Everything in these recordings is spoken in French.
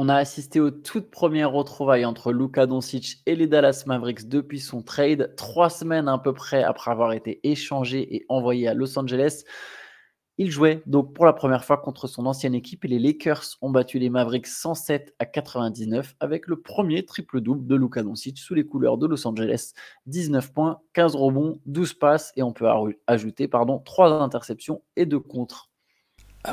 On a assisté aux toutes premières retrouvailles entre Luka Doncic et les Dallas Mavericks depuis son trade, 3 semaines à peu près après avoir été échangé et envoyé à Los Angeles. Il jouait donc pour la première fois contre son ancienne équipe et les Lakers ont battu les Mavericks 107-99 avec le premier triple-double de Luka Doncic sous les couleurs de Los Angeles. 19 points, 15 rebonds, 12 passes et on peut ajouter 3 interceptions et 2 contres.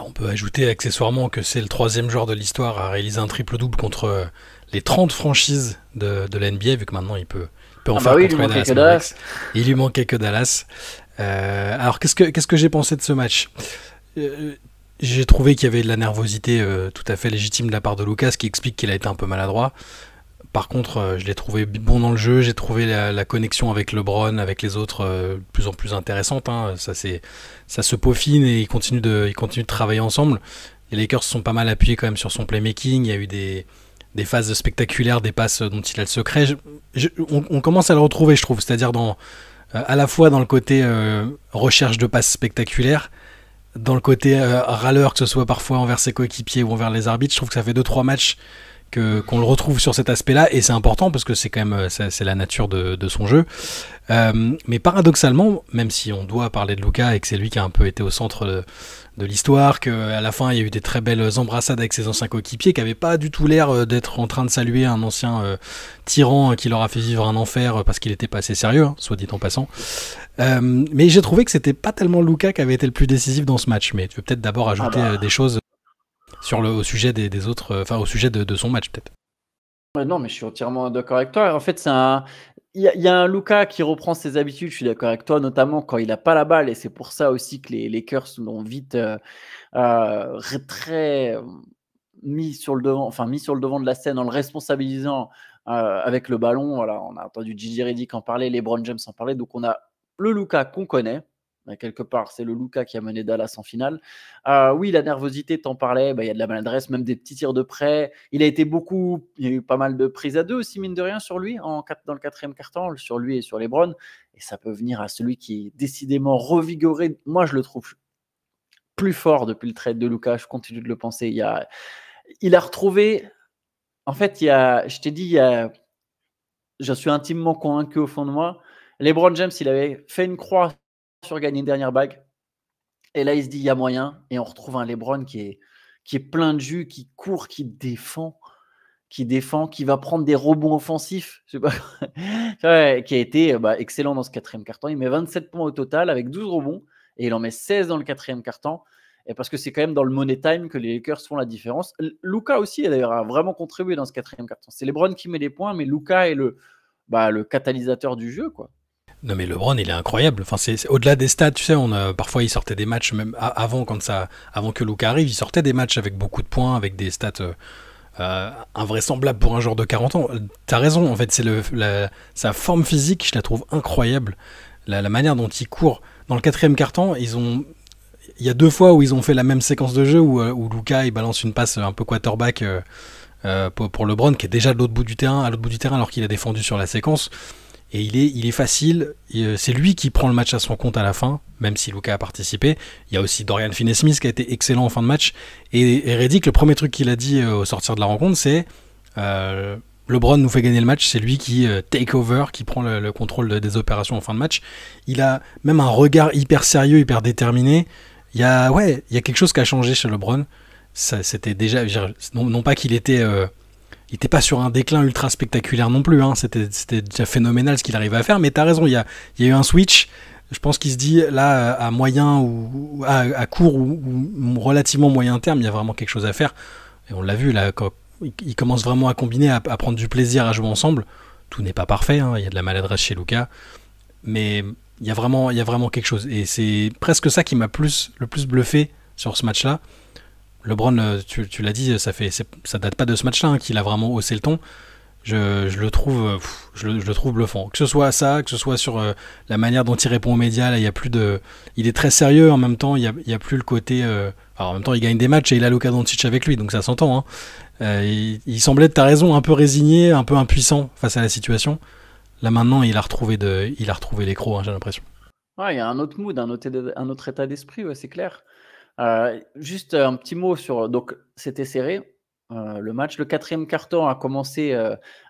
On peut ajouter accessoirement que c'est le 3e joueur de l'histoire à réaliser un triple-double contre les 30 franchises de la NBA, vu que maintenant il peut en faire contre les Dallas Mavericks. Il lui manquait que Dallas. Alors qu'est-ce que j'ai pensé de ce match ? J'ai trouvé qu'il y avait de la nervosité tout à fait légitime de la part de Luka, ce qui explique qu'il a été un peu maladroit. Par contre, je l'ai trouvé bon dans le jeu, j'ai trouvé la connexion avec LeBron, avec les autres, de plus en plus intéressante. Ça se peaufine et ils continuent de travailler ensemble. Les Lakers se sont pas mal appuyés quand même sur son playmaking, il y a eu des phases spectaculaires, des passes dont il a le secret. On commence à le retrouver, je trouve, c'est-à-dire à la fois dans le côté recherche de passes spectaculaires, dans le côté râleur, que ce soit parfois envers ses coéquipiers ou envers les arbitres. Je trouve que ça fait 2-3 matchs qu'on le retrouve sur cet aspect-là, et c'est important parce que c'est quand même c'est la nature de son jeu. Mais paradoxalement, même si on doit parler de Luka et que c'est lui qui a un peu été au centre de l'histoire, qu'à la fin il y a eu des très belles embrassades avec ses anciens coéquipiers qui n'avaient pas du tout l'air d'être en train de saluer un ancien tyran qui leur a fait vivre un enfer parce qu'il n'était pas assez sérieux, soit dit en passant. Mais j'ai trouvé que c'était pas tellement Luka qui avait été le plus décisif dans ce match. Mais tu veux peut-être d'abord ajouter des choses au sujet des autres, enfin au sujet de son match peut-être. Non, mais je suis entièrement d'accord avec toi. En fait, il y a un Luka qui reprend ses habitudes, je suis d'accord avec toi, notamment quand il n'a pas la balle, et c'est pour ça aussi que les Lakers l'ont vite très mis sur le devant de la scène en le responsabilisant avec le ballon. Voilà, on a entendu Gigi Redick en parler, LeBron James en parler, donc on a le Luka qu'on connaît. Quelque part, c'est le Luka qui a mené Dallas en finale. Oui, la nervosité, t'en parlais, il y a de la maladresse, même des petits tirs de près. Il y a eu pas mal de prises à deux aussi, mine de rien, sur lui, dans le 4e quart-temps, sur lui et sur LeBron. Et ça peut venir à celui qui est décidément revigoré. Moi, je le trouve plus fort depuis le trade de Luka. Je continue de le penser. Il a retrouvé. En fait, je t'ai dit, je suis intimement convaincu au fond de moi. LeBron James, il avait fait une croix sur gagner une dernière bague. Et là, il se dit, il y a moyen. Et on retrouve un LeBron qui est plein de jus, qui court, qui défend, qui va prendre des rebonds offensifs. Je sais pas. Qui a été excellent dans ce 4e quart-temps. Il met 27 points au total avec 12 rebonds. Et il en met 16 dans le 4e quart-temps. Et parce que c'est quand même dans le money time que les Lakers font la différence. Luka aussi, d'ailleurs, a vraiment contribué dans ce 4e quart-temps. C'est LeBron qui met les points, mais Luka est le catalyseur du jeu, quoi. Non mais LeBron il est incroyable, enfin c'est au-delà des stats, tu sais, parfois il sortait des matchs même avant que Luka arrive, il sortait des matchs avec beaucoup de points, avec des stats invraisemblables pour un joueur de 40 ans. T'as raison, en fait c'est sa forme physique, je la trouve incroyable, la manière dont il court. Dans le 4e quart-temps, il y a 2 fois où ils ont fait la même séquence de jeu où Luka il balance une passe un peu quarterback pour LeBron qui est déjà à l'autre bout du terrain alors qu'il a défendu sur la séquence. Et il est facile, c'est lui qui prend le match à son compte à la fin, même si Luka a participé. Il y a aussi Dorian Finney-Smith qui a été excellent en fin de match. Et Redick, le premier truc qu'il a dit au sortir de la rencontre, c'est LeBron nous fait gagner le match, c'est lui qui take over, qui prend le contrôle des opérations en fin de match. Il a même un regard hyper sérieux, hyper déterminé. Il y a quelque chose qui a changé chez LeBron. C'était déjà, non pas qu'il était... il n'était pas sur un déclin ultra spectaculaire non plus, c'était déjà phénoménal ce qu'il arrivait à faire, mais t'as raison, il y a eu un switch, je pense qu'il se dit là à moyen ou à court ou relativement moyen terme, il y a vraiment quelque chose à faire, et on l'a vu là, quand il commence vraiment à combiner, à prendre du plaisir à jouer ensemble. Tout n'est pas parfait, il y a de la maladresse chez Luka, mais il y a vraiment quelque chose, et c'est presque ça qui m'a le plus bluffé sur ce match-là. LeBron, tu l'as dit, ça date pas de ce match-là qu'il a vraiment haussé le ton. Je le trouve bluffant. Que ce soit ça, que ce soit sur la manière dont il répond aux médias, là, il est très sérieux. En même temps, il y a plus le côté. Alors en même temps, il gagne des matchs et il a Luka Doncic avec lui, donc ça s'entend. Il semblait, t'as raison, un peu résigné, un peu impuissant face à la situation. Là maintenant, il a retrouvé l'écro, j'ai l'impression. Ouais, il y a un autre mood, un autre état d'esprit, ouais, c'est clair. Juste un petit mot sur. Donc, c'était serré. le match. Le 4e quart-temps a commencé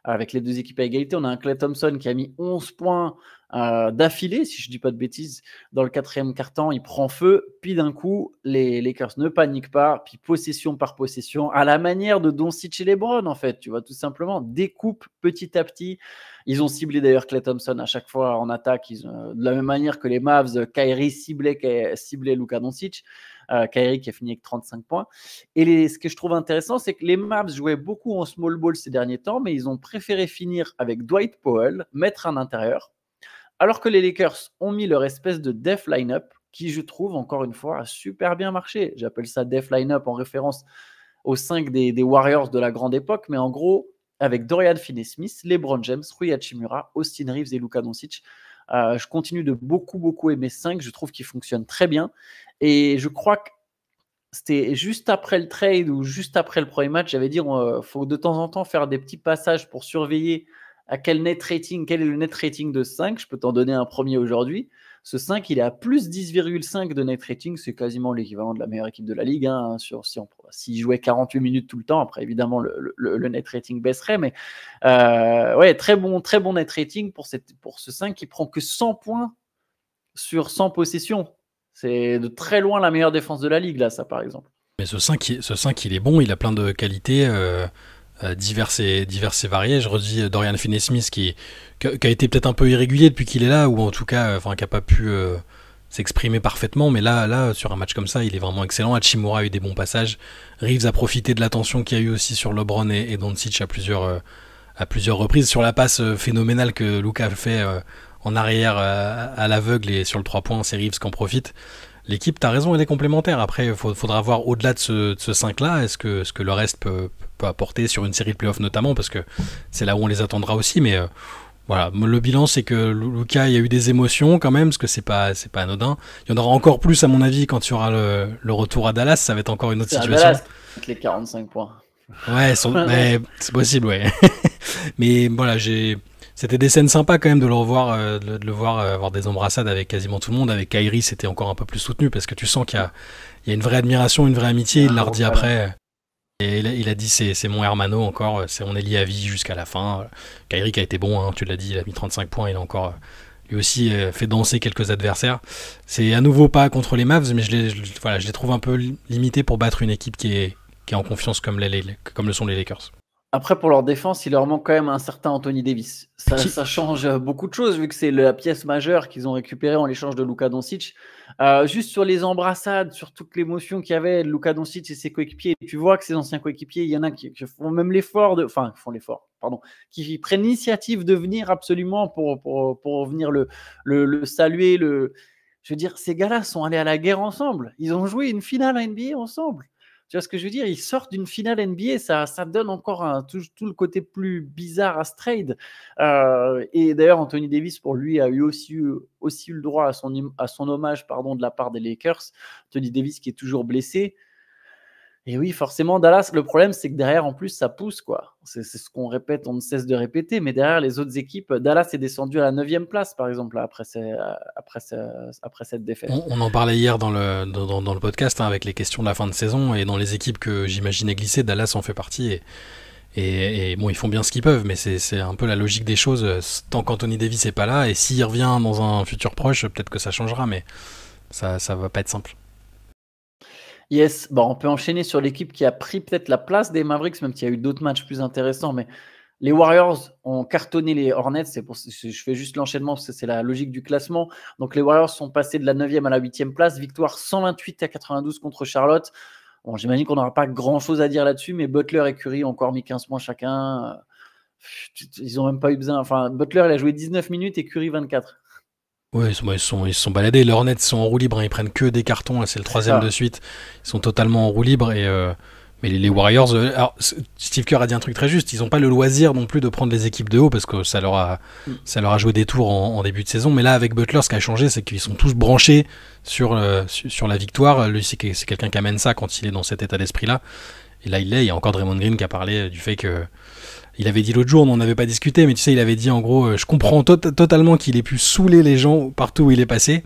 avec les deux équipes à égalité. On a un Klay Thompson qui a mis 11 points d'affilée, si je ne dis pas de bêtises, dans le 4e quart-temps. Il prend feu, puis d'un coup, les Lakers ne paniquent pas, puis possession par possession, à la manière de Doncic et LeBron, en fait, tu vois, tout simplement, découpe petit à petit. Ils ont ciblé d'ailleurs Klay Thompson à chaque fois en attaque, de la même manière que les Mavs, Kyrie ciblait Luka Doncic. Kyrie qui a fini avec 35 points. Et ce que je trouve intéressant, c'est que les Mavs jouaient beaucoup en small ball ces derniers temps, mais ils ont préféré finir avec Dwight Powell, mettre un intérieur, alors que les Lakers ont mis leur espèce de def line-up, qui je trouve, encore une fois, a super bien marché. J'appelle ça def line-up en référence aux 5 des Warriors de la grande époque, mais en gros, avec Dorian Finney-Smith, LeBron James, Rui Hachimura, Austin Reeves et Luka Doncic. Je continue de beaucoup aimer 5. Je trouve qu'ils fonctionnent très bien. Et je crois que c'était juste après le trade ou juste après le premier match, j'avais dit faut de temps en temps faire des petits passages pour surveiller quel est le net rating de 5. Je peux t'en donner un premier aujourd'hui. Ce 5, il est à plus 10,5 de net rating. C'est quasiment l'équivalent de la meilleure équipe de la Ligue. S'il jouait 48 minutes tout le temps, après, évidemment, le net rating baisserait. Mais ouais, très bon net rating pour ce 5 qui prend que 100 points sur 100 possessions. C'est de très loin la meilleure défense de la Ligue, là, ça, par exemple. Mais ce 5, il est bon, il a plein de qualités diverses et variées. Je redis Dorian Finney-Smith qui a été peut-être un peu irrégulier depuis qu'il est là, ou en tout cas, qui n'a pas pu s'exprimer parfaitement. Mais là, sur un match comme ça, il est vraiment excellent. Hachimura a eu des bons passages. Reeves a profité de l'attention qu'il y a eu aussi sur LeBron et Doncic à plusieurs reprises. Sur la passe phénoménale que Luka fait en arrière à l'aveugle et sur le 3 points, c'est Reeves qui en profite. L'équipe, t'as raison, elle est complémentaire. Après, il faudra voir au-delà de ce 5-là, est-ce que le reste peut apporter sur une série de playoffs notamment, parce que c'est là où on les attendra aussi. Mais voilà, le bilan, c'est que Luka, il y a eu des émotions quand même, parce que c'est pas anodin. Il y en aura encore plus, à mon avis, quand il y aura le retour à Dallas. Ça va être encore une autre situation. Dallas, avec les 45 points. Ouais, mais c'est possible, ouais. Mais voilà, c'était des scènes sympas quand même de le revoir, de le voir avoir des embrassades avec quasiment tout le monde. Avec Kyrie, c'était encore un peu plus soutenu parce que tu sens qu'il y a une vraie admiration, une vraie amitié. Il l'a redit après. Et il a dit c'est mon hermano encore, on est lié à vie jusqu'à la fin. Kyrie qui a été bon, hein, tu l'as dit, il a mis 35 points, il a encore lui aussi fait danser quelques adversaires. C'est à nouveau pas contre les Mavs, mais je les trouve un peu limités pour battre une équipe qui est en confiance comme le sont les Lakers. Après, pour leur défense, il leur manque quand même un certain Anthony Davis. Ça change beaucoup de choses, vu que c'est la pièce majeure qu'ils ont récupérée en l'échange de Luka Doncic. Juste sur les embrassades, sur toute l'émotion qu'il y avait de Luka Doncic et ses coéquipiers, tu vois que ses anciens coéquipiers, il y en a qui font même l'effort, qui prennent l'initiative de venir absolument pour venir le saluer. Je veux dire, ces gars-là sont allés à la guerre ensemble. Ils ont joué une finale NBA ensemble. Tu vois ce que je veux dire? Ils sortent d'une finale NBA, ça donne encore tout le côté plus bizarre à ce trade. Et d'ailleurs, Anthony Davis, pour lui, a eu aussi eu le droit à son hommage de la part des Lakers. Anthony Davis qui est toujours blessé. Et oui, forcément, Dallas, le problème, c'est que derrière, en plus, ça pousse, quoi. C'est ce qu'on répète, on ne cesse de répéter, mais derrière les autres équipes, Dallas est descendu à la 9e place, par exemple, après cette défaite. On en parlait hier dans le podcast, hein, avec les questions de la fin de saison, et dans les équipes que j'imaginais glisser, Dallas en fait partie, et bon, ils font bien ce qu'ils peuvent, mais c'est un peu la logique des choses, tant qu'Anthony Davis n'est pas là, et s'il revient dans un futur proche, peut-être que ça changera, mais ça va pas être simple. Yes, on peut enchaîner sur l'équipe qui a pris peut-être la place des Mavericks, même s'il y a eu d'autres matchs plus intéressants. Mais les Warriors ont cartonné les Hornets. Je fais juste l'enchaînement parce que c'est la logique du classement. Donc les Warriors sont passés de la 9e à la 8e place. Victoire 128-92 contre Charlotte. Bon, j'imagine qu'on n'aura pas grand-chose à dire là-dessus, mais Butler et Curry ont encore mis 15 points chacun. Ils n'ont même pas eu besoin. Enfin, Butler, il a joué 19 minutes et Curry 24. Ouais, ils se sont baladés. Les Hornets sont en roue libre, hein. Ils prennent que des cartons. Là, c'est le 3e de suite. Ils sont totalement en roue libre. Mais les Warriors, alors Steve Kerr a dit un truc très juste. Ils n'ont pas le loisir non plus de prendre les équipes de haut parce que ça leur a joué des tours en début de saison. Mais là, avec Butler, ce qui a changé, c'est qu'ils sont tous branchés sur la victoire. Lui, c'est quelqu'un qui amène ça quand il est dans cet état d'esprit-là. Et là, il y a encore Draymond Green qui a parlé du fait que. Il avait dit l'autre jour, on n'en avait pas discuté, mais tu sais, il avait dit en gros, je comprends totalement qu'il ait pu saouler les gens partout où il est passé,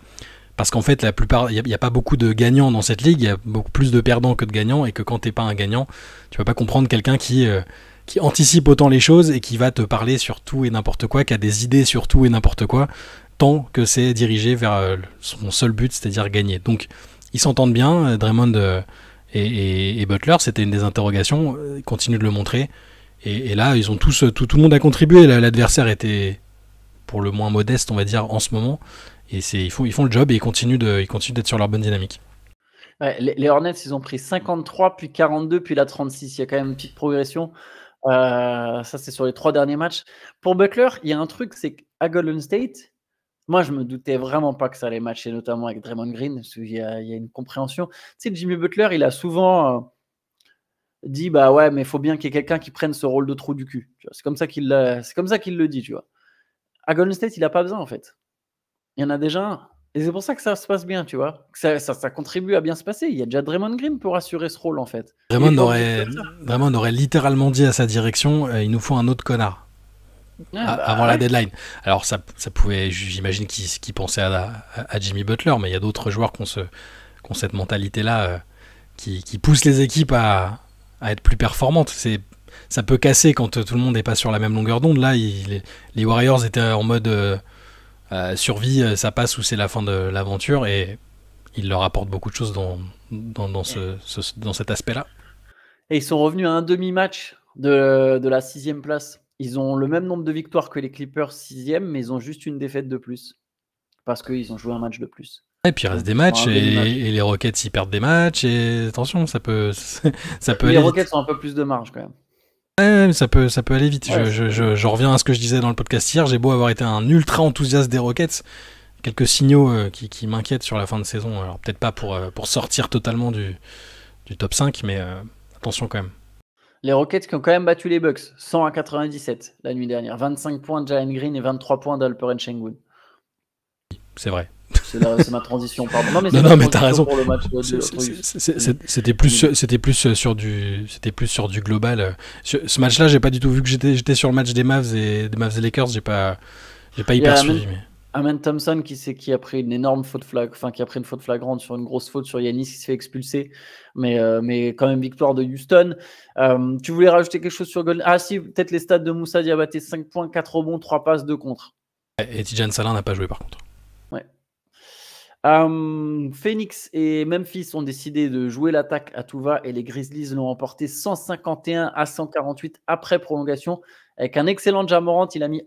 Parce qu'en fait, la plupart, il n'y a pas beaucoup de gagnants dans cette ligue, il y a beaucoup plus de perdants que de gagnants, et que quand t'es pas un gagnant, tu vas pas comprendre quelqu'un qui anticipe autant les choses et qui va te parler sur tout et n'importe quoi, qui a des idées sur tout et n'importe quoi, tant que c'est dirigé vers son seul but, c'est-à-dire gagner. Donc, ils s'entendent bien, Draymond et Butler, c'était une des interrogations, ils continuent de le montrer, et là, ils ont tout le monde a contribué, l'adversaire était pour le moins modeste, on va dire, en ce moment, et ils font le job et ils continuent d'être sur leur bonne dynamique. Ouais, les Hornets, ils ont pris 53, puis 42, puis la 36. Il y a quand même une petite progression. Ça, c'est sur les 3 derniers matchs. Pour Butler, il y a un truc, c'est qu'à Golden State, moi, je me doutais vraiment pas que ça allait matcher, notamment avec Draymond Green, parce qu'il y a une compréhension. Tu sais, Jimmy Butler, il a souvent dit, bah ouais, mais il faut bien qu'il y ait quelqu'un qui prenne ce rôle de trou du cul. Tu vois, c'est comme ça qu'il le dit, tu vois. À Golden State, il a pas besoin, en fait. Il y en a déjà un. Et c'est pour ça que ça se passe bien, tu vois. Que ça contribue à bien se passer. Il y a déjà Draymond Green pour assurer ce rôle, en fait. Il est pas obligé de faire ça. Draymond aurait littéralement dit à sa direction, il nous faut un autre connard. Ouais, Avant la ouais. deadline. Alors ça pouvait, j'imagine qu'il pensait à Jimmy Butler, mais il y a d'autres joueurs qui ont cette mentalité-là, qui poussent les équipes à être plus performantes. Ça peut casser quand tout le monde n'est pas sur la même longueur d'onde. Là, les Warriors étaient en mode survie, ça passe ou c'est la fin de l'aventure, et il leur apporte beaucoup de choses dans cet aspect-là. Et ils sont revenus à un demi-match de la 6e place. Ils ont le même nombre de victoires que les Clippers 6e, mais ils ont juste une défaite de plus. Parce qu'ils ont joué un match de plus. Et puis il reste Donc des ils sont à matchs, un demi-match. et les Rockets ils perdent des matchs, et attention, ça peut Les aller vite. Rockets ont un peu plus de marge quand même. Ouais, ça peut aller vite. Ouais, Je reviens à ce que je disais dans le podcast hier. J'ai beau avoir été un ultra enthousiaste des Rockets, quelques signaux qui m'inquiètent sur la fin de saison. Alors peut-être pas pour sortir totalement du top 5, mais attention quand même. les Rockets qui ont quand même battu les Bucks 100-97 la nuit dernière. 25 points de Jalen Green et 23 points d'Alperen Sengun. C'est vrai. C'est ma transition, pardon. Non, mais c'est Non, ma mais t'as transition raison. pour le match C'était plus sur du global. Ce match-là, j'ai pas du tout vu que j'étais sur le match des Mavs et Lakers. J'ai pas hyper suivi. Mais... Amen Thompson qui a pris une énorme faute qui a pris une faute flagrante sur une grosse faute sur Giannis qui se fait expulser, mais quand même victoire de Houston. Tu voulais rajouter quelque chose sur Golden? Ah si, peut-être les stats de Moussa Diabaté, 5 points, 4 rebonds, 3 passes, 2 contre. Et Tidjane Salin n'a pas joué par contre. Ouais. Phoenix et Memphis ont décidé de jouer l'attaque à tout va et les Grizzlies l'ont emporté 151-148 après prolongation. Avec un excellent Ja Morant, il a mis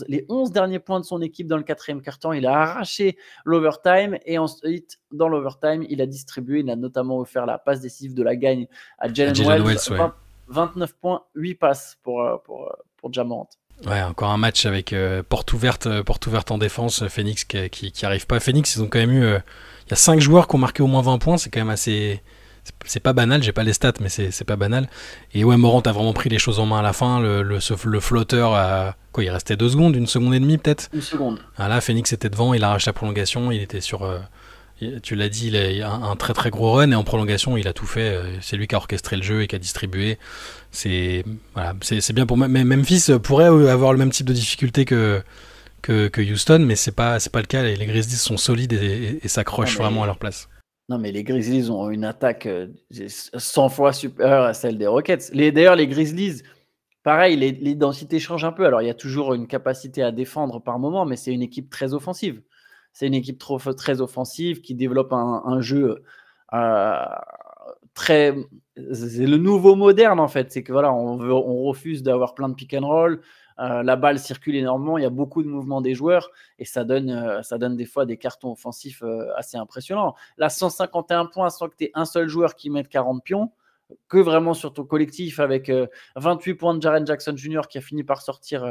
les 11 derniers points de son équipe dans le 4e quart-temps. Il a arraché l'overtime et ensuite, dans l'overtime, il a distribué. Il a notamment offert la passe décisive de la gagne à Jalen Wells. Ouais. 29 points, 8 passes pour Ja Morant. Ouais, encore un match avec porte ouverte en défense. Phoenix qui arrive pas. Phoenix, ils ont quand même eu... Il y a 5 joueurs qui ont marqué au moins 20 points. C'est quand même assez... C'est pas banal, j'ai pas les stats, mais c'est pas banal. Et ouais, Morant a vraiment pris les choses en main à la fin. Le flotteur, il restait 2 secondes, 1 seconde et demie peut-être. 1 seconde. Ah, là, Phoenix était devant, il arrache la prolongation, il était sur... tu l'as dit, il a un très très gros run, et en prolongation, il a tout fait. C'est lui qui a orchestré le jeu et qui a distribué. C'est bien pour Memphis pourrait avoir le même type de difficulté que Houston, mais c'est pas le cas. Les Grizzlies sont solides et s'accrochent vraiment à leur place. Non, mais les Grizzlies ont une attaque 100 fois supérieure à celle des Rockets. D'ailleurs, les Grizzlies, pareil, les densités changent un peu. Alors, il y a toujours une capacité à défendre par moment, mais c'est une équipe très offensive. C'est une équipe très offensive qui développe un jeu très... C'est le nouveau moderne, en fait. C'est que voilà, on refuse d'avoir plein de pick and roll. La balle circule énormément, il y a beaucoup de mouvements des joueurs et ça donne des fois des cartons offensifs assez impressionnants. Là, 151 points sans que tu aies un seul joueur qui mette 40 pions, que vraiment sur ton collectif avec 28 points de Jaren Jackson Jr. qui a fini par sortir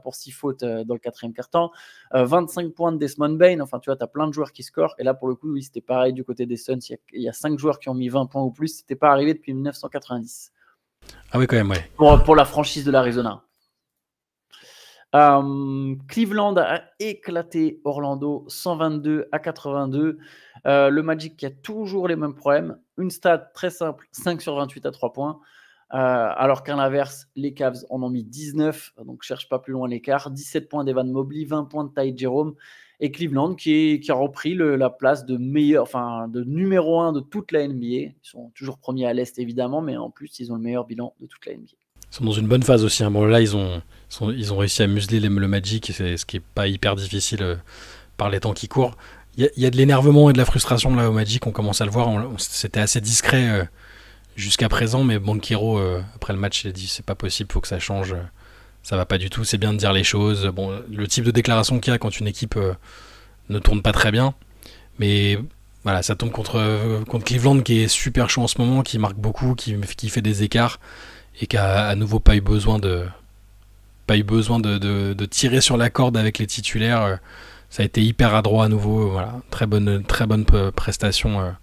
pour 6 fautes dans le 4e quart-temps, 25 points de Desmond Bane. Enfin, tu vois, tu as plein de joueurs qui scorent. Et là, pour le coup, oui, c'était pareil du côté des Suns. Il y a 5 joueurs qui ont mis 20 points ou plus. C'était pas arrivé depuis 1990. Ah oui, quand même, ouais. Pour la franchise de l'Arizona. Cleveland a éclaté Orlando 122-82. Le Magic qui a toujours les mêmes problèmes. Une stat très simple, 5 sur 28 à 3 points. Alors qu'à l'inverse, les Cavs en ont mis 19. Donc cherche pas plus loin l'écart. 17 points d'Evan Mobley, 20 points de Ty Jerome Et Cleveland qui a repris la place de numéro 1 de toute la NBA. Ils sont toujours premiers à l'Est évidemment, mais en plus ils ont le meilleur bilan de toute la NBA. Ils sont dans une bonne phase aussi. Bon, là, ils ont réussi à museler le Magic, ce qui n'est pas hyper difficile par les temps qui courent. Il y a de l'énervement et de la frustration là au Magic, on commence à le voir. C'était assez discret jusqu'à présent, mais Banchero, après le match, il a dit c'est pas possible, faut que ça change. Ça va pas du tout, c'est bien de dire les choses. Bon, le type de déclaration qu'il y a quand une équipe ne tourne pas très bien. Mais voilà, ça tombe contre Cleveland qui est super chaud en ce moment, qui marque beaucoup, qui fait des écarts et qui a à nouveau pas eu besoin de tirer sur la corde avec les titulaires. Ça a été hyper adroit à nouveau. Voilà, très bonne prestation.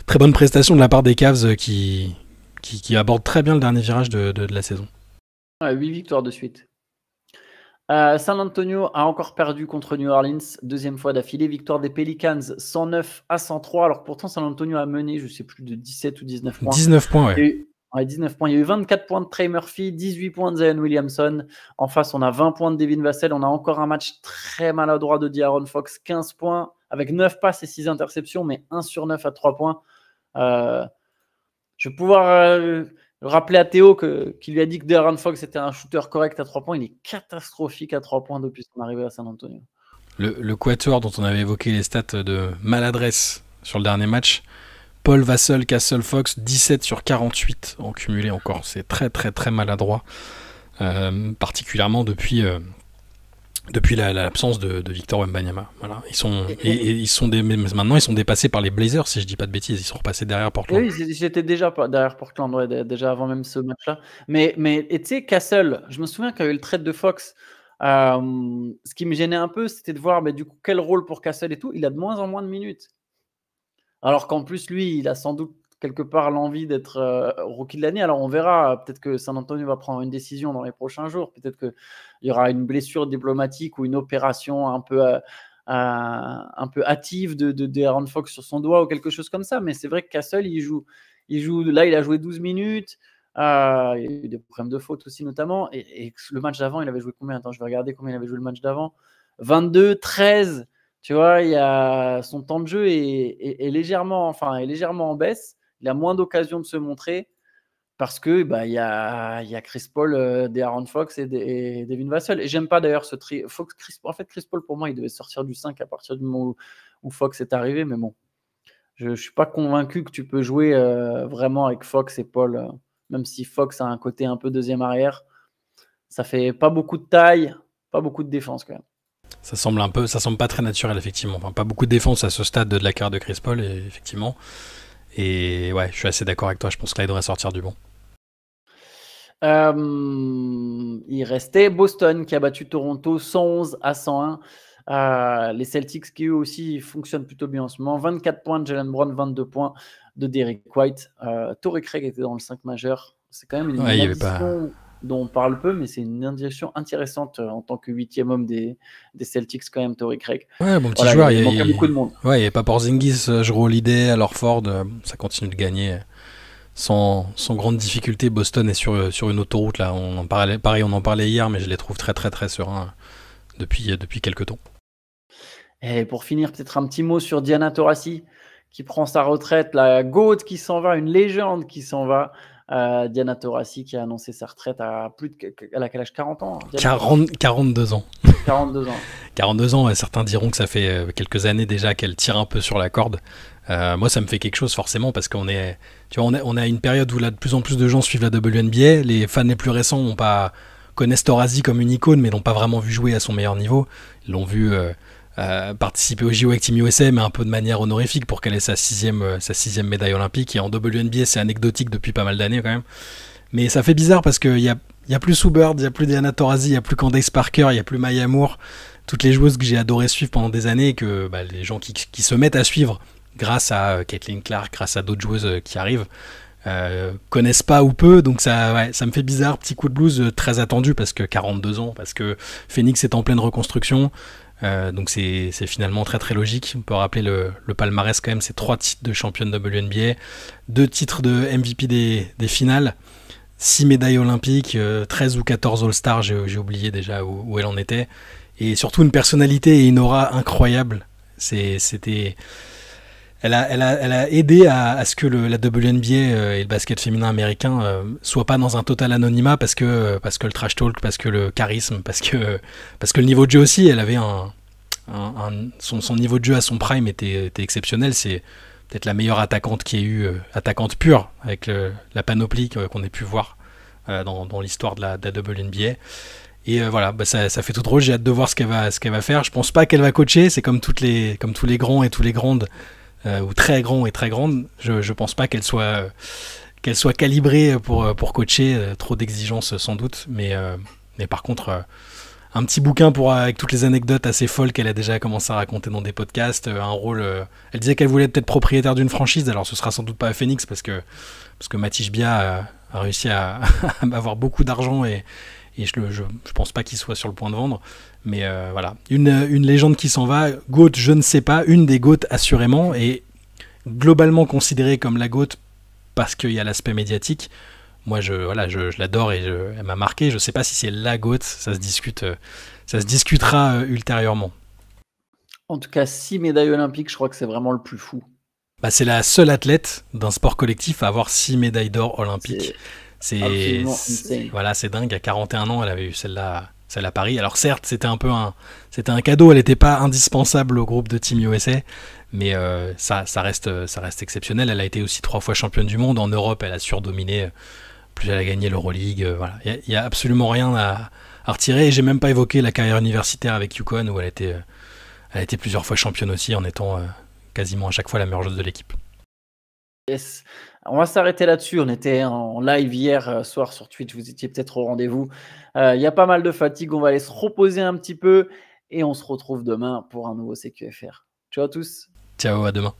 Très bonne prestation de la part des Cavs qui abordent très bien le dernier virage de la saison. 8 victoires de suite. San Antonio a encore perdu contre New Orleans, deuxième fois d'affilée. Victoire des Pelicans 109-103. Alors pourtant San Antonio a mené, je sais plus, de 17 ou 19 points. 19 points, ouais. 19 points. Il y a eu 24 points de Trey Murphy, 18 points de Zion Williamson. En face, on a 20 points de Devin Vassell. On a encore un match très maladroit de De'Aaron Fox, 15 points, avec 9 passes et 6 interceptions, mais 1 sur 9 à 3 points. Je vais pouvoir rappeler à Théo qui lui a dit que De'Aaron Fox était un shooter correct à 3 points. Il est catastrophique à 3 points depuis son arrivée à San Antonio. Le quatuor dont on avait évoqué les stats de maladresse sur le dernier match, Paul, Vassell, Castle, Fox, 17 sur 48 en cumulé encore. C'est très très très maladroit, particulièrement depuis l'absence de Victor Wembanyama. Voilà. Maintenant ils sont dépassés par les Blazers, si je dis pas de bêtises. Ils sont repassés derrière Portland. Oui, j'étais déjà derrière Portland, ouais, déjà avant même ce match-là. Mais tu sais, Castle, je me souviens qu'il y a eu le trade de Fox. Ce qui me gênait un peu, c'était de voir du coup quel rôle pour Castle et tout. Il a de moins en moins de minutes. Alors qu'en plus, lui, il a sans doute quelque part l'envie d'être rookie de l'année. Alors on verra, peut-être que San Antonio va prendre une décision dans les prochains jours. Peut-être qu'il y aura une blessure diplomatique ou une opération un peu hâtive de Aaron Fox sur son doigt ou quelque chose comme ça. Mais c'est vrai que Castle, il joue là, il a joué 12 minutes. Il y a eu des problèmes de faute aussi notamment. Et le match d'avant, il avait joué combien ? Attends, je vais regarder combien il avait joué le match d'avant. 22, 13. Tu vois, son temps de jeu est légèrement en baisse. Il a moins d'occasions de se montrer parce que il y a Chris Paul, De'Aaron Fox et Devin Vassell. Et j'aime pas d'ailleurs ce tri. En fait, Chris Paul, pour moi, il devait sortir du 5 à partir du moment où Fox est arrivé. Mais bon, je suis pas convaincu que tu peux jouer vraiment avec Fox et Paul, même si Fox a un côté un peu deuxième arrière. Ça fait pas beaucoup de taille, pas beaucoup de défense quand même. Ça semble pas très naturel, effectivement. Enfin, pas beaucoup de défense à ce stade de la carrière de Chris Paul, effectivement. Et ouais, je suis assez d'accord avec toi. Je pense que là, il devrait sortir du banc. Il restait Boston qui a battu Toronto 111-101. Les Celtics qui eux aussi fonctionnent plutôt bien en ce moment. 24 points de Jalen Brown, 22 points de Derrick White. Torrey Craig était dans le 5 majeur. C'est quand même une addition dont on parle peu, mais c'est une indication intéressante en tant que 8e homme des Celtics quand même, Torrey Craig. Ouais, bon petit joueur. Il manquait beaucoup de monde. Ouais, il n'y avait pas Porzingis, Jrue Holiday, alors Ford, ça continue de gagner sans grande difficulté. Boston est sur une autoroute là. On en parlait hier, mais je les trouve très très très sereins depuis quelques temps. Et pour finir, peut-être un petit mot sur Diana Taurasi qui prend sa retraite, la GOAT qui s'en va, une légende qui s'en va. Diana Taurasi qui a annoncé sa retraite à elle a quel âge ? 40 ans 42 ans. 42 ans, certains diront que ça fait quelques années déjà qu'elle tire un peu sur la corde. Moi, ça me fait quelque chose forcément parce qu'on a une période où là, de plus en plus de gens suivent la WNBA. Les fans les plus récents connaissent Taurasi comme une icône, mais l'ont pas vraiment vu jouer à son meilleur niveau. Ils l'ont vu participer au JO avec Team USA, mais un peu de manière honorifique pour qu'elle ait sa sixième médaille olympique. Et en WNBA, c'est anecdotique depuis pas mal d'années quand même. Mais ça fait bizarre parce qu'il y a plus Sue Bird, il y a plus Diana Taurasi, il y a plus Candace Parker, il y a plus Maya Moore, toutes les joueuses que j'ai adoré suivre pendant des années, que les gens qui se mettent à suivre grâce à Caitlin Clark, grâce à d'autres joueuses qui arrivent, connaissent pas ou peu, donc ça me fait bizarre. Petit coup de blues très attendu parce que 42 ans, parce que Phoenix est en pleine reconstruction. Donc c'est finalement très très logique. On peut rappeler le palmarès quand même, c'est 3 titres de championne WNBA, 2 titres de MVP des finales, 6 médailles olympiques, 13 ou 14 All-Stars, j'ai oublié déjà où elle en était, et surtout une personnalité et une aura incroyable. C'était elle a aidé à ce que la WNBA et le basket féminin américain soient pas dans un total anonymat parce que le trash talk, parce que le charisme, parce que le niveau de jeu aussi. Elle avait son niveau de jeu à son prime était exceptionnel. C'est peut-être la meilleure attaquante qui ait eu, attaquante pure, avec la panoplie qu'on ait pu voir dans l'histoire de la WNBA. Et voilà, ça fait tout drôle. J'ai hâte de voir ce qu'elle va faire. Je pense pas qu'elle va coacher. C'est comme tous les grands et tous les grandes, ou très grands et très grandes. Je pense pas qu'elle soit calibrée pour coacher. Trop d'exigences sans doute. Mais par contre, un petit bouquin avec toutes les anecdotes assez folles qu'elle a déjà commencé à raconter dans des podcasts. Un rôle. Elle disait qu'elle voulait être peut-être propriétaire d'une franchise. Alors ce sera sans doute pas à Phoenix parce que Matisse Bia a réussi à avoir beaucoup d'argent et je pense pas qu'il soit sur le point de vendre. Mais voilà, une légende qui s'en va. GOAT, je ne sais pas. Une des GOAT assurément, et globalement considérée comme la GOAT parce qu'il y a l'aspect médiatique. Moi, je l'adore et elle m'a marqué. Je sais pas si c'est la GOAT, ça se discutera ultérieurement. En tout cas, 6 médailles olympiques, je crois que c'est vraiment le plus fou. Bah, c'est la seule athlète d'un sport collectif à avoir 6 médailles d'or olympiques. C'est insane. Voilà, c'est dingue. À 41 ans, elle avait eu celle-là à Paris. Alors certes, c'était un cadeau. Elle n'était pas indispensable au groupe de Team USA, mais ça reste exceptionnel. Elle a été aussi 3 fois championne du monde. En Europe, elle a surdominé. Plus elle a gagné l'Euroleague. Voilà, il y a absolument rien à retirer. Et j'ai même pas évoqué la carrière universitaire avec UConn où elle a été plusieurs fois championne aussi en étant quasiment à chaque fois la meilleure joueuse de l'équipe. Yes. On va s'arrêter là-dessus. On était en live hier soir sur Twitch. Vous étiez peut-être au rendez-vous. Il y a pas mal de fatigue. On va aller se reposer un petit peu et on se retrouve demain pour un nouveau CQFR. Ciao à tous. Ciao, à demain.